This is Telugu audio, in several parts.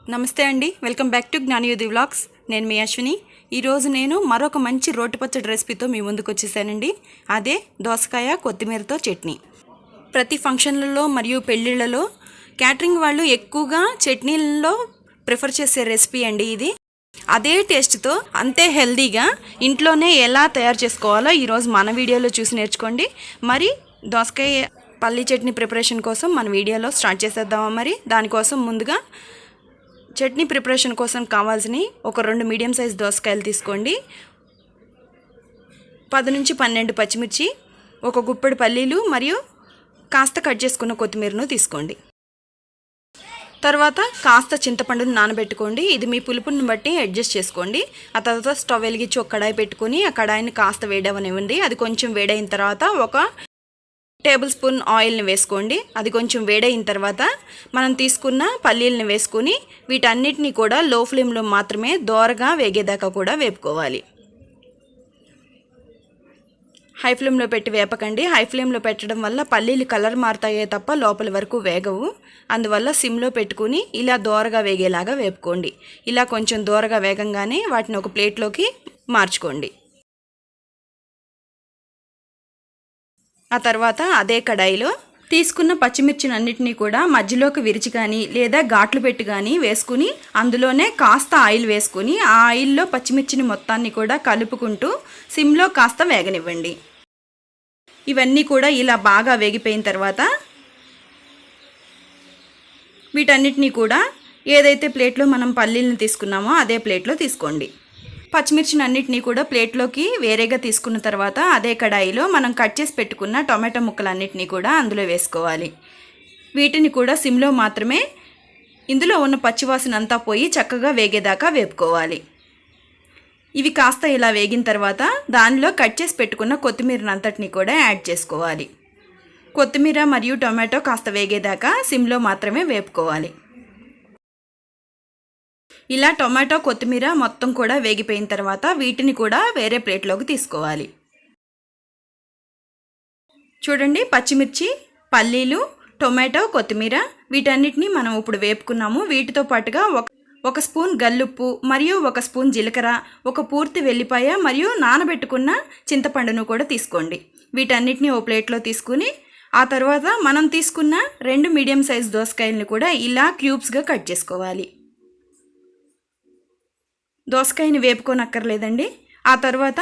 నమస్తే అండి, వెల్కమ్ బ్యాక్ టు జ్ఞానయుధి వ్లాగ్స్. నేను మీ అశ్విని. ఈరోజు నేను మరొక మంచి రోటి పచ్చడి రెసిపీతో మీ ముందుకు వచ్చేసానండి. అదే దోసకాయ కొత్తిమీరతో చట్నీ. ప్రతి ఫంక్షన్లలో మరియు పెళ్ళిళ్ళలో క్యాటరింగ్ వాళ్ళు ఎక్కువగా చట్నీలలో ప్రిఫర్ చేసే రెసిపీ అండి ఇది. అదే టేస్ట్తో అంతే హెల్దీగా ఇంట్లోనే ఎలా తయారు చేసుకోవాలో ఈరోజు మన వీడియోలో చూసి నేర్చుకోండి. మరి దోసకాయ పల్లి చట్నీ ప్రిపరేషన్ కోసం మన వీడియోలో స్టార్ట్ చేసేద్దామా. మరి దానికోసం ముందుగా చట్నీ ప్రిపరేషన్ కోసం కావాల్సిన ఒక 2 మీడియం సైజ్ దోసకాయలు తీసుకోండి. 10 నుంచి 12 పచ్చిమిర్చి, ఒక గుప్పెడు పల్లీలు మరియు కాస్త కట్ చేసుకున్న కొత్తిమీరను తీసుకోండి. తర్వాత కాస్త చింతపండును నానబెట్టుకోండి. ఇది మీ పులుపుని బట్టి అడ్జస్ట్ చేసుకోండి. ఆ తర్వాత స్టవ్ వెలిగించి ఒక కడాయి పెట్టుకొని ఆ కడాయిని కాస్త వేడవనివ్వండి. అది కొంచెం వేడైన తర్వాత ఒక టేబుల్ స్పూన్ ఆయిల్ని వేసుకోండి. అది కొంచెం వేడైన తర్వాత మనం తీసుకున్న పల్లీలను వేసుకొని వీటన్నిటిని కూడా లో ఫ్లేమ్లో మాత్రమే దోరగా వేగేదాకా కూడా వేపుకోవాలి. హై ఫ్లేమ్లో పెట్టి వేపకండి. హై ఫ్లేమ్లో పెట్టడం వల్ల పల్లీలు కలర్ మారుతాయే తప్ప లోపల వరకు వేగవు. అందువల్ల సిమ్లో పెట్టుకుని ఇలా దోరగా వేగేలాగా వేపుకోండి. ఇలా కొంచెం దోరగా వేగంగానే వాటిని ఒక ప్లేట్లోకి మార్చుకోండి. ఆ తర్వాత అదే కడాయిలో తీసుకున్న పచ్చిమిర్చిని అన్నిటినీ కూడా మధ్యలోకి విరిచి కానీ లేదా ఘాట్లు పెట్టి కానీ వేసుకుని అందులోనే కాస్త ఆయిల్ వేసుకుని ఆ ఆయిల్లో పచ్చిమిర్చిని మొత్తాన్ని కూడా కలుపుకుంటూ సిమ్లో కాస్త వేగనివ్వండి. ఇవన్నీ కూడా ఇలా బాగా వేగిపోయిన తర్వాత వీటన్నిటినీ కూడా ఏదైతే ప్లేట్లో మనం పల్లీలను తీసుకున్నామో అదే ప్లేట్లో తీసుకోండి. పచ్చిమిర్చిని అన్నిటినీ కూడా ప్లేట్లోకి వేరేగా తీసుకున్న తర్వాత అదే కడాయిలో మనం కట్ చేసి పెట్టుకున్న టొమాటో ముక్కలన్నిటినీ కూడా అందులో వేసుకోవాలి. వీటిని కూడా సిమ్లో మాత్రమే ఇందులో ఉన్న పచ్చివాసన అంతా పోయి చక్కగా వేగేదాకా వేపుకోవాలి. ఇవి కాస్త ఇలా వేగిన తర్వాత దానిలో కట్ చేసి పెట్టుకున్న కొత్తిమీరని అంతటినీ కూడా యాడ్ చేసుకోవాలి. కొత్తిమీర మరియు టొమాటో కాస్త వేగేదాకా సిమ్లో మాత్రమే వేపుకోవాలి. ఇలా టొమాటో కొత్తిమీర మొత్తం కూడా వేగిపోయిన తర్వాత వీటిని కూడా వేరే ప్లేట్లోకి తీసుకోవాలి. చూడండి, పచ్చిమిర్చి, పల్లీలు, టొమాటో, కొత్తిమీర వీటన్నిటిని మనం ఇప్పుడు వేపుకున్నాము. వీటితో పాటుగా ఒక స్పూన్ గల్లుప్పు మరియు ఒక స్పూన్ జీలకర్ర, ఒక పూర్తి వెల్లిపాయ మరియు నానబెట్టుకున్న చింతపండును కూడా తీసుకోండి. వీటన్నిటిని ఓ ప్లేట్లో తీసుకుని ఆ తర్వాత మనం తీసుకున్న 2 మీడియం సైజ్ దోసకాయలను కూడా ఇలా క్యూబ్స్గా కట్ చేసుకోవాలి. దోసకాయని వేపుకోనక్కర్లేదండి. ఆ తర్వాత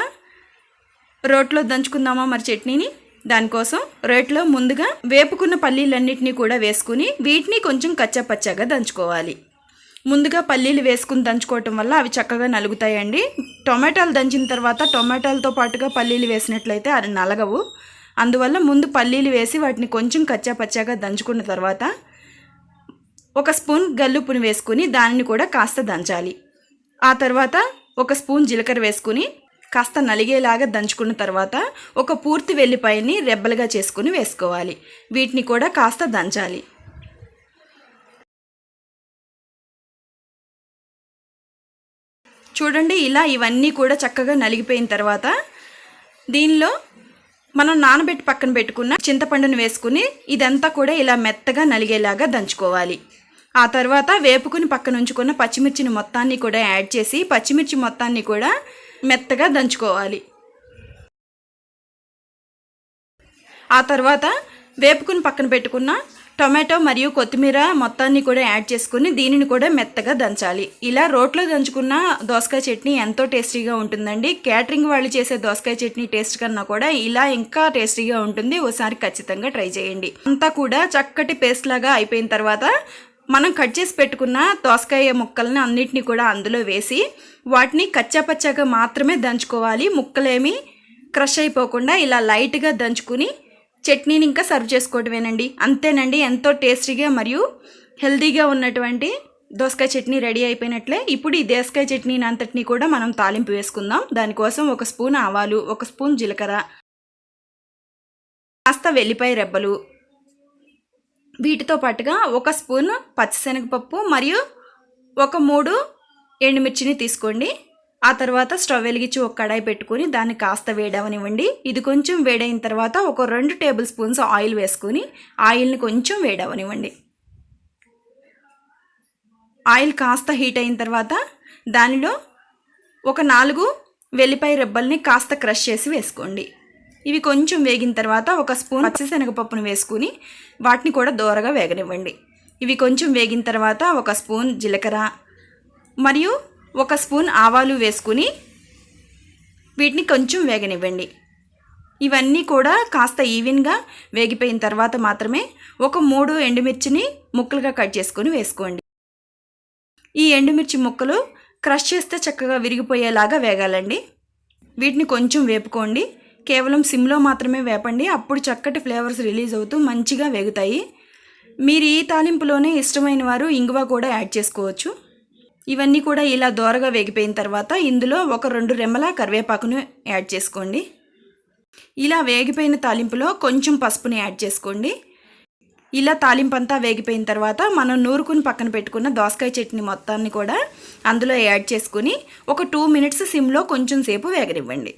రోట్లో దంచుకుందామా మరి చట్నీని. దానికోసం రోట్లో ముందుగా వేపుకున్న పల్లీలన్నిటినీ కూడా వేసుకుని వీటిని కొంచెం కచ్చాపచ్చాగా దంచుకోవాలి. ముందుగా పల్లీలు వేసుకుని దంచుకోవటం వల్ల అవి చక్కగా నలుగుతాయండి. టొమాటోలు దంచిన తర్వాత టొమాటోలతో పాటుగా పల్లీలు వేసినట్లయితే అవి నలగవు. అందువల్ల ముందు పల్లీలు వేసి వాటిని కొంచెం కచ్చాపచ్చాగా దంచుకున్న తర్వాత ఒక స్పూన్ గల్లుప్పుని వేసుకుని దానిని కూడా కాస్త దంచాలి. ఆ తర్వాత ఒక స్పూన్ జీలకర్ర వేసుకుని కాస్త నలిగేలాగా దంచుకున్న తర్వాత ఒక పూర్తి వెల్లిపాయని రెబ్బలుగా చేసుకుని వేసుకోవాలి. వీటిని కూడా కాస్త దంచాలి. చూడండి, ఇలా ఇవన్నీ కూడా చక్కగా నలిగిపోయిన తర్వాత దీనిలో మనం నానబెట్టి పక్కన పెట్టుకున్న చింతపండును వేసుకుని ఇదంతా కూడా ఇలా మెత్తగా నలిగేలాగా దంచుకోవాలి. ఆ తర్వాత వేపుకుని పక్కన ఉంచుకున్న పచ్చిమిర్చిని మొత్తాన్ని కూడా యాడ్ చేసి పచ్చిమిర్చి మొత్తాన్ని కూడా మెత్తగా దంచుకోవాలి. ఆ తర్వాత వేపుకుని పక్కన పెట్టుకున్న టొమాటో మరియు కొత్తిమీర మొత్తాన్ని కూడా యాడ్ చేసుకుని దీనిని కూడా మెత్తగా దంచాలి. ఇలా రోట్లో దంచుకున్న దోసకాయ చట్నీ ఎంతో టేస్టీగా ఉంటుందండి. క్యాటరింగ్ వాళ్ళు చేసే దోసకాయ చట్నీ టేస్ట్ కన్నా కూడా ఇలా ఇంకా టేస్టీగా ఉంటుంది. ఒకసారి ఖచ్చితంగా ట్రై చేయండి. అంతా కూడా చక్కటి పేస్ట్ లాగా అయిపోయిన తర్వాత మనం కట్ చేసి పెట్టుకున్న దోసకాయ ముక్కల్ని అన్నిటినీ కూడా అందులో వేసి వాటిని కచ్చాపచ్చాగా మాత్రమే దంచుకోవాలి. ముక్కలేమి క్రష్ అయిపోకుండా ఇలా లైట్గా దంచుకుని చట్నీని ఇంకా సర్వ్ చేసుకోవటమేనండి. అంతేనండి, ఎంతో టేస్టీగా మరియు హెల్తీగా ఉన్నటువంటి దోసకాయ చట్నీ రెడీ అయిపోయినట్లే. ఇప్పుడు ఈ దోసకాయ చట్నీని అంతటినీ కూడా మనం తాలింపు వేసుకుందాం. దానికోసం ఒక స్పూన్ ఆవాలు, ఒక స్పూన్ జీలకర్ర, కాస్త వెల్లిపాయ రెబ్బలు, వీటితో పాటుగా ఒక స్పూన్ పచ్చిశనగపప్పు మరియు ఒక 3 ఎండుమిర్చిని తీసుకోండి. ఆ తర్వాత స్టవ్ వెలిగించి ఒక కడాయి పెట్టుకుని దాన్ని కాస్త వేడవనివ్వండి. ఇది కొంచెం వేడైన తర్వాత ఒక 2 టేబుల్ స్పూన్స్ ఆయిల్ వేసుకుని ఆయిల్ని కొంచెం వేడవనివ్వండి. ఆయిల్ కాస్త హీట్ అయిన తర్వాత దానిలో ఒక 4 వెల్లిపాయ రెబ్బల్ని కాస్త క్రష్ చేసి వేసుకోండి. ఇవి కొంచెం వేగిన తర్వాత ఒక స్పూన్ పచ్చిశనగపప్పును వేసుకుని వాటిని కూడా దోరగా వేగనివ్వండి. ఇవి కొంచెం వేగిన తర్వాత ఒక స్పూన్ జీలకర్ర మరియు ఒక స్పూన్ ఆవాలు వేసుకుని వీటిని కొంచెం వేగనివ్వండి. ఇవన్నీ కూడా కాస్త ఈవెన్గా వేగిపోయిన తర్వాత మాత్రమే ఒక 3 ఎండుమిర్చిని ముక్కలుగా కట్ చేసుకొని వేసుకోండి. ఈ ఎండుమిర్చి ముక్కలు క్రష్ చేస్తే చక్కగా విరిగిపోయేలాగా వేగాలండి. వీటిని కొంచెం వేపుకోండి. కేవలం సిమ్లో మాత్రమే వేపండి. అప్పుడు చక్కటి ఫ్లేవర్స్ రిలీజ్ అవుతూ మంచిగా వేగుతాయి. మీరు ఈ తాలింపులోనే ఇష్టమైన వారు ఇంగువ కూడా యాడ్ చేసుకోవచ్చు. ఇవన్నీ కూడా ఇలా దోరగా వేగిపోయిన తర్వాత ఇందులో ఒక 2 రెమ్మల కరివేపాకును యాడ్ చేసుకోండి. ఇలా వేగిపోయిన తాలింపులో కొంచెం పసుపుని యాడ్ చేసుకోండి. ఇలా తాలింపు అంతా వేగిపోయిన తర్వాత మనం నూరుకుని పక్కన పెట్టుకున్న దోసకాయ చట్నీ మొత్తాన్ని కూడా అందులో యాడ్ చేసుకుని ఒక 2 మినిట్స్ సిమ్లో కొంచెం సేపు వేగనివ్వండి.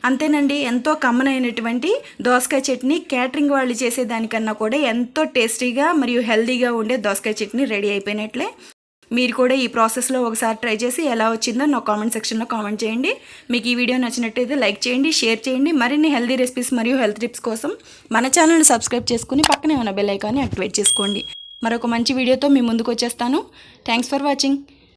అంతేనండి, ఎంతో కమ్మనైనటువంటి దోసకాయ చట్నీ క్యాటరింగ్ వాళ్ళు చేసేదానికన్నా కూడా ఎంతో టేస్టీగా మరియు హెల్తీగా ఉండే దోసకాయ చట్నీ రెడీ అయిపోయినట్లే. మీరు కూడా ఈ ప్రాసెస్లో ఒకసారి ట్రై చేసి ఎలా వచ్చిందో నా కామెంట్ సెక్షన్లో కామెంట్ చేయండి. మీకు ఈ వీడియో నచ్చినట్టయితే లైక్ చేయండి, షేర్ చేయండి. మరిన్ని హెల్తీ రెసిపీస్ మరియు హెల్త్ టిప్స్ కోసం మన ఛానల్ని సబ్స్క్రైబ్ చేసుకుని పక్కనే ఉన్న బెల్ ఐకాన్ని యాక్టివేట్ చేసుకోండి. మరొక మంచి వీడియోతో మీ ముందుకు వచ్చేస్తాను. Thanks for watching.